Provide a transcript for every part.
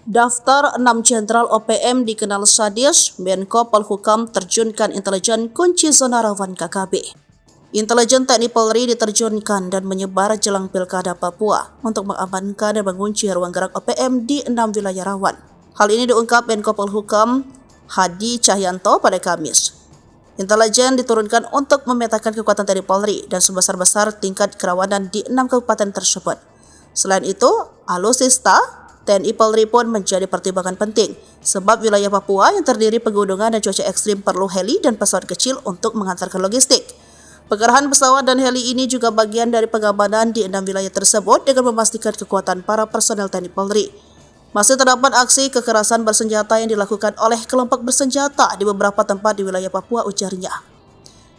Daftar 6 Jenderal OPM dikenal sadis, Menko Polhukam terjunkan intelijen kunci zona rawan KKB. Intelijen TNI Polri diterjunkan dan menyebar jelang Pilkada Papua untuk mengamankan dan mengunci ruang gerak OPM di 6 wilayah rawan. Hal ini diungkap Menko Polhukam Hadi Cahyanto pada Kamis. Intelijen diturunkan untuk memetakan kekuatan TNI Polri dan sebesar-besar tingkat kerawanan di 6 kabupaten tersebut. Selain itu, alutsista TNI Polri pun menjadi pertimbangan penting sebab wilayah Papua yang terdiri pegunungan dan cuaca ekstrim perlu heli dan pesawat kecil untuk mengantarkan logistik. Pengerahan pesawat dan heli ini juga bagian dari pengamanan di 6 wilayah tersebut dengan memastikan kekuatan para personel TNI Polri. Masih terdapat aksi kekerasan bersenjata yang dilakukan oleh kelompok bersenjata di beberapa tempat di wilayah Papua, ujarnya.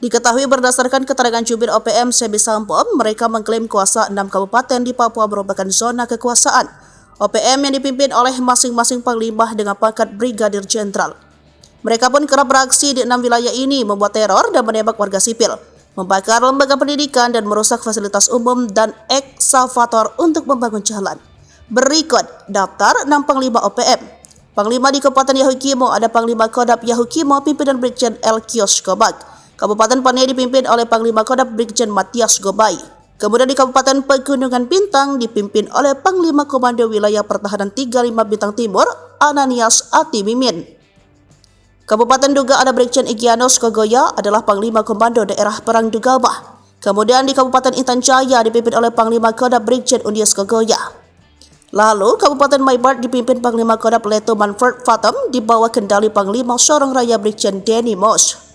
Diketahui berdasarkan keterangan jubir OPM Sebi Sampo, mereka mengklaim kuasa 6 kabupaten di Papua merupakan zona kekuasaan OPM yang dipimpin oleh masing-masing panglima dengan pangkat Brigadir Jenderal. Mereka pun kerap beraksi di 6 wilayah ini, membuat teror dan menembak warga sipil, membakar lembaga pendidikan dan merusak fasilitas umum dan eksavator untuk membangun jalan. Berikut daftar 6 panglima OPM. Panglima di Kabupaten Yahukimo ada Panglima Kodam Yahukimo pimpinan Brigjen Elkios Gobag. Kabupaten Panai dipimpin oleh Panglima Kodam Brigjen Matias Gobai. Kemudian di Kabupaten Pegunungan Bintang dipimpin oleh Panglima Komando Wilayah Pertahanan 35 Bintang Timur, Ananias Ati Mimin. Kabupaten Duga ada Brigjen Igyanos Kogoya adalah Panglima Komando Daerah Perang Dugabah. Kemudian di Kabupaten Intan Jaya dipimpin oleh Panglima Kodam Brigjen Undias Kogoya. Lalu Kabupaten Maibart dipimpin Panglima Kodam Leto Manfred Fatem di bawah kendali Panglima Sorong Raya Brigjen Denny Mos.